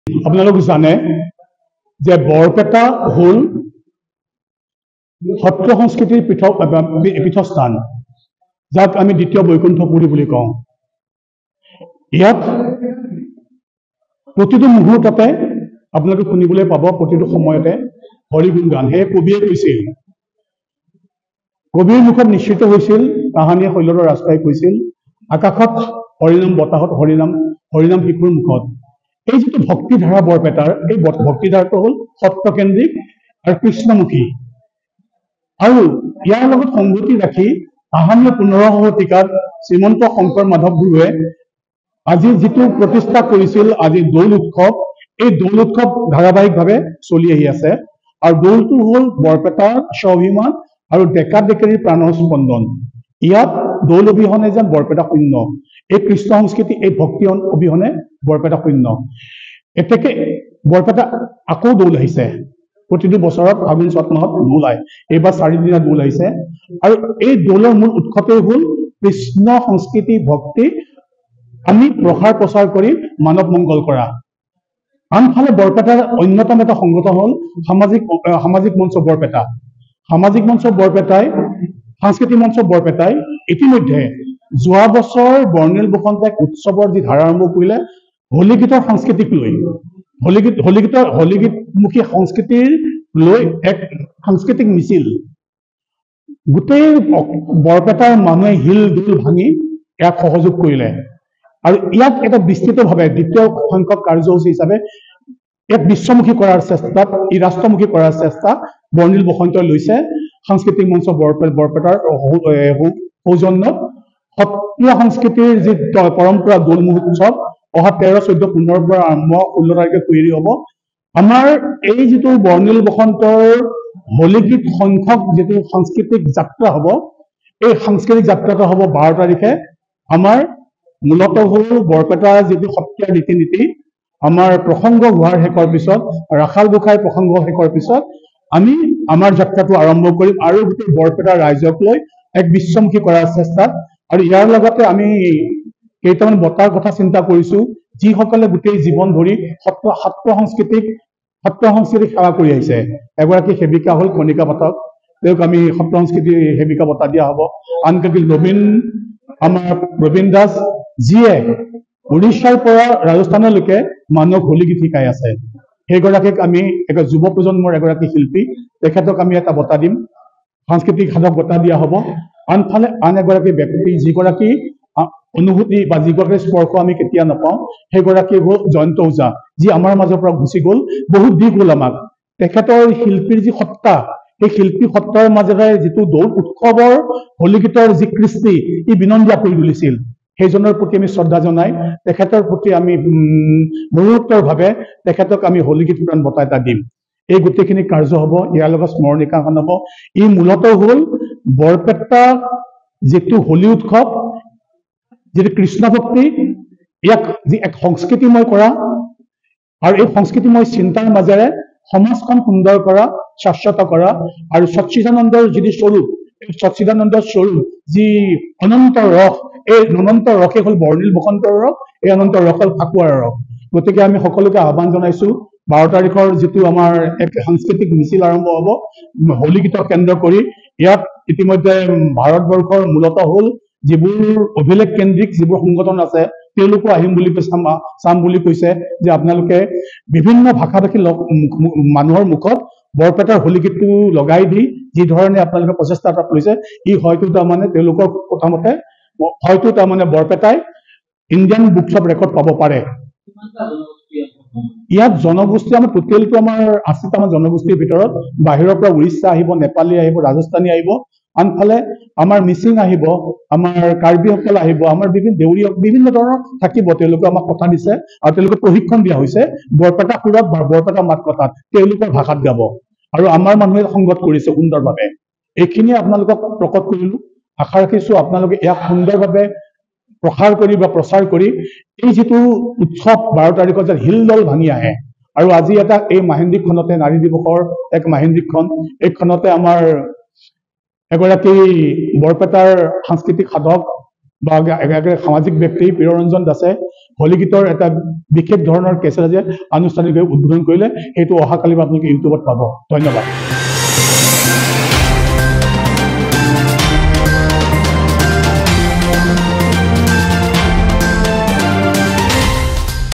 আপোনালোক জানে যে বৰপেটা হ'ল সত্ৰ সংস্কৃতিৰ পীঠস্থান, যাক আমি দ্বিতীয় বৈকুণ্ঠপুৰী বুলি কওঁ। ইয়াত প্ৰতিটো মুহূৰ্ততে আপোনালোকে শুনিবলৈ পাব, প্ৰতিটো সময়তে হৰিগুণ গান। সেয়ে কবিয়ে কৈছিল, কবিৰ মুখত নিশ্চিত হৈছিল, তাহানিয়ে শৈলতৰ ৰাস্তাই কৈছিল, আকাশত হৰিনাম, বতাহত হৰিনাম, হৰিনাম শিশুৰ মুখত। এই যিটো ভক্তিধাৰা বৰপেটাৰ, এই ভক্তিধাৰাটো হ'ল সত্যকেন্দ্ৰিক আৰু কৃষ্ণমুখী। আৰু ইয়াৰ লগত সংগতি ৰাখি আহোমীয়া 15শ শতিকাত শ্ৰীমন্ত শংকৰ মাধৱ গুৰুৱে আজি যিটো প্ৰতিষ্ঠা কৰিছিল, আজি দৌল উৎসৱ, এই দৌল উৎসৱ ধাৰাবাহিকভাৱে চলি আহি আছে। আৰু দৌলটো হ'ল বৰপেটাৰ স্বাভিমান আৰু ডেকা ডেকেৰীৰ প্ৰাণৰ স্পন্দন। ইয়াত দৌল অবিহনে যেন বৰপেটা শূন্য। এই কৃষ্ণ সংস্কৃতি, এই ভক্তি অবিহনে বৰপেটা শূন্য। এতেকে বৰপেটা আকৌ দৌল আহিছে। প্ৰতিটো বছৰত ফাগুন চত মাহত দৌল আহে। এইবাৰ 4 দিনীয়া দৌল আহিছে। আৰু এই দৌলৰ মূল উৎসতেই হ'ল কৃষ্ণ সংস্কৃতি, ভক্তি আমি প্ৰসাৰ প্ৰচাৰ কৰি মানৱ মংগল কৰা। আনফালে বৰপেটাৰ অন্যতম এটা সংগঠন হ'ল সামাজিক মঞ্চ বৰপেটা। সামাজিক মঞ্চ বৰপেটাই, সাংস্কৃতিক মঞ্চ বৰপেটাই ইতিমধ্যে যোৱা বছৰ বৰ্ণিল বসন্ত এক উৎসৱৰ যি ধাৰা আৰম্ভ কৰিলে, হোলী গীতৰ সংস্কৃতিক লৈ, হোলীগীতমুখী সংস্কৃতিৰ লৈ এক সাংস্কৃতিক মিছিল গোটেই বৰপেটাৰ মানুহে হিল দোল ভাঙি ইয়াক সহযোগ কৰিলে। আৰু ইয়াক এটা বিস্তৃতভাৱে দ্বিতীয় সংখ্যক কাৰ্যসূচী হিচাপে ইয়াক বিশ্বমুখী কৰাৰ চেষ্টাত, ই ৰাষ্ট্ৰমুখী কৰাৰ চেষ্টা বৰ্ণিল বসন্তই লৈছে। সাংস্কৃতিক মঞ্চ বৰপেটাৰ সৌজন্যত সত্ৰীয়া সংস্কৃতিৰ যি পৰম্পৰা দৌল মহোৎসৱ অহা 13, 14, 15 পৰা আৰম্ভ 16 তাৰিখে কুঁৱৰী হ'ব। আমাৰ এই যিটো বৰ্ণিল বসন্তৰ হোলীগীত সংখ্যক যিটো সাংস্কৃতিক যাত্ৰা হ'ব, এই সাংস্কৃতিক যাত্ৰাটো হ'ব 12 তাৰিখে। আমাৰ মূলতঃ হ'ল বৰপেটাৰ যিটো সত্ৰীয়া ৰীতি নীতি, আমাৰ প্ৰসংগ হোৱাৰ শেষৰ পিছত, ৰাখাল গোসাঁইৰ প্ৰসংগ শেষৰ পিছত আমি আমাৰ যাত্ৰাটো আৰম্ভ কৰিম আৰু গোটেই বৰপেটাৰ ৰাইজক লৈ এক বিশ্বমুখী কৰাৰ চেষ্টাত। আৰু ইয়াৰ লগতে আমি কেইটামান বঁটাৰ কথা চিন্তা কৰিছো, যিসকলে গোটেই জীৱন ধৰি সত্ৰ সংস্কৃতিক সেৱা কৰি আহিছে। এগৰাকী সেৱিকা হ'ল কণিকা পাঠক, তেওঁক আমি সত্ৰ সংস্কৃতিৰ সেৱিকা বঁটা দিয়া হ'ব। আনকাকি আমাৰ ৰবীন দাস, যিয়ে উৰিষ্যাৰ পৰা ৰাজস্থানলৈকে মানুহক হোলীগীত শিকাই আছে, সেইগৰাকীক আমি যুৱ প্ৰজন্মৰ এগৰাকী শিল্পী, তেখেতক আমি এটা বঁটা দিম, সাংস্কৃতিক সাধক বঁটা দিয়া হ'ব। আনফালে আন এগৰাকী ব্যক্তি, যিগৰাকী অনুভূতি বা যিগৰাকী স্পৰ্শ আমি কেতিয়া নাপাওঁ, সেইগৰাকী হ'ল জয়ন্ত ওজা, যি আমাৰ মাজৰ পৰা গুচি গ'ল। বহুত দিশ হ'ল আমাক। তেখেতৰ শিল্পীৰ যি সত্তা, সেই শিল্পী সত্তাৰ মাজেৰে যিটো দৌল উৎসৱৰ হোলীগীতৰ যি কৃষ্টি, ই বিনন্দীয়া কৰি তুলিছিল। সেইজনৰ প্ৰতি আমি শ্ৰদ্ধা জনাই তেখেতৰ প্ৰতি আমি মৰণোত্তৰভাৱে তেখেতক আমি হোলীগীত পুৰাণ বঁটা এটা দিম। এই গোটেইখিনি কাৰ্য হ'ব। ইয়াৰ লগত স্মৰণিকাখন হ'ব। ই মূলতঃ হ'ল বৰপেটা যিটো হোলী উৎসৱ, যিটো কৃষ্ণ ভক্তি, ইয়াক যি এক সংস্কৃতিময় কৰা আৰু এই সংস্কৃতিময় চিন্তাৰ মাজেৰে সমাজখন সুন্দৰ কৰা, শাশ্বত কৰা। আৰু সচ্চিদানন্দৰ যিটো স্বৰূপ, এই সচ্চিদানন্দৰ স্বৰূপ যি অনন্ত ৰস, এই অনন্ত ৰসে হ'ল বৰ্ণিল বসন্তৰ ৰস, এই অনন্ত ৰস হ'ল ফাকুৱাৰ ৰস। গতিকে আমি সকলোকে আহ্বান জনাইছো, 12 তাৰিখৰ যিটো আমাৰ এক সাংস্কৃতিক মিছিল আৰম্ভ হ'ব হোলীগীতক কেন্দ্ৰ কৰি। ইয়াত ইতিমধ্যে ভাৰতবৰ্ষৰ মূলতঃ হ'ল যিবোৰ অভিলেখ কেন্দ্ৰিক যিবোৰ সংগঠন আছে, তেওঁলোকো আহিম বুলি চাম বুলি কৈছে, যে আপোনালোকে বিভিন্ন ভাষাভাষী মানুহৰ মুখত বৰপেটাৰ হোলীগীতটো লগাই দি যি ধৰণে আপোনালোকে প্ৰচেষ্টা এটা কৰিছে, ই হয়তো তাৰমানে তেওঁলোকৰ কথামতে হয়তো তাৰমানে বৰপেটাই ইণ্ডিয়ান বুকছ অফ ৰেকৰ্ড পাব পাৰে। ইয়াত জনগোষ্ঠী আমাৰ টোটেলটো আমাৰ 80টামান জনগোষ্ঠীৰ ভিতৰত বাহিৰৰ পৰা উৰিষ্যা আহিব, নেপালী আহিব, ৰাজস্থানী আহিব, আনফালে আমাৰ মিচিং আহিব, আমাৰ কাৰ্বিসকল আহিব, আমাৰ দেউৰী বিভিন্ন ধৰণৰ থাকিব। তেওঁলোকে আমাক কথা দিছে আৰু তেওঁলোকে প্ৰশিক্ষণ দিয়া হৈছে বৰপেটা সুৰত বা বৰপেটা মাত কথাত তেওঁলোকৰ ভাষাত গাব। আৰু আমাৰ মানুহে সংগত কৰিছে সুন্দৰভাৱে। এইখিনিয়ে আপোনালোকক প্ৰকট কৰিলো। আশা ৰাখিছো আপোনালোকে ইয়াক সুন্দৰভাৱে প্ৰসাৰ কৰি বা প্ৰচাৰ কৰি এই যিটো উৎসৱ 12 তাৰিখত যে হিলদল ভাঙি আহে। আৰু আজি এটা এই মাহেন্দ্ৰিকখনতে, নাৰী দিৱসৰ এক মাহেন্দ্ৰিকখন, এইখনতে আমাৰ এগৰাকী বৰপেটাৰ সাংস্কৃতিক সাধক বা এগৰাকী সামাজিক ব্যক্তি প্ৰিয়ৰঞ্জন দাসে হোলী গীতৰ এটা বিশেষ ধৰণৰ কেছেট যে আনুষ্ঠানিকভাৱে উদ্বোধন কৰিলে, সেইটো অহাকালি আপোনালোকে ইউটিউবত পাব। ধন্যবাদ।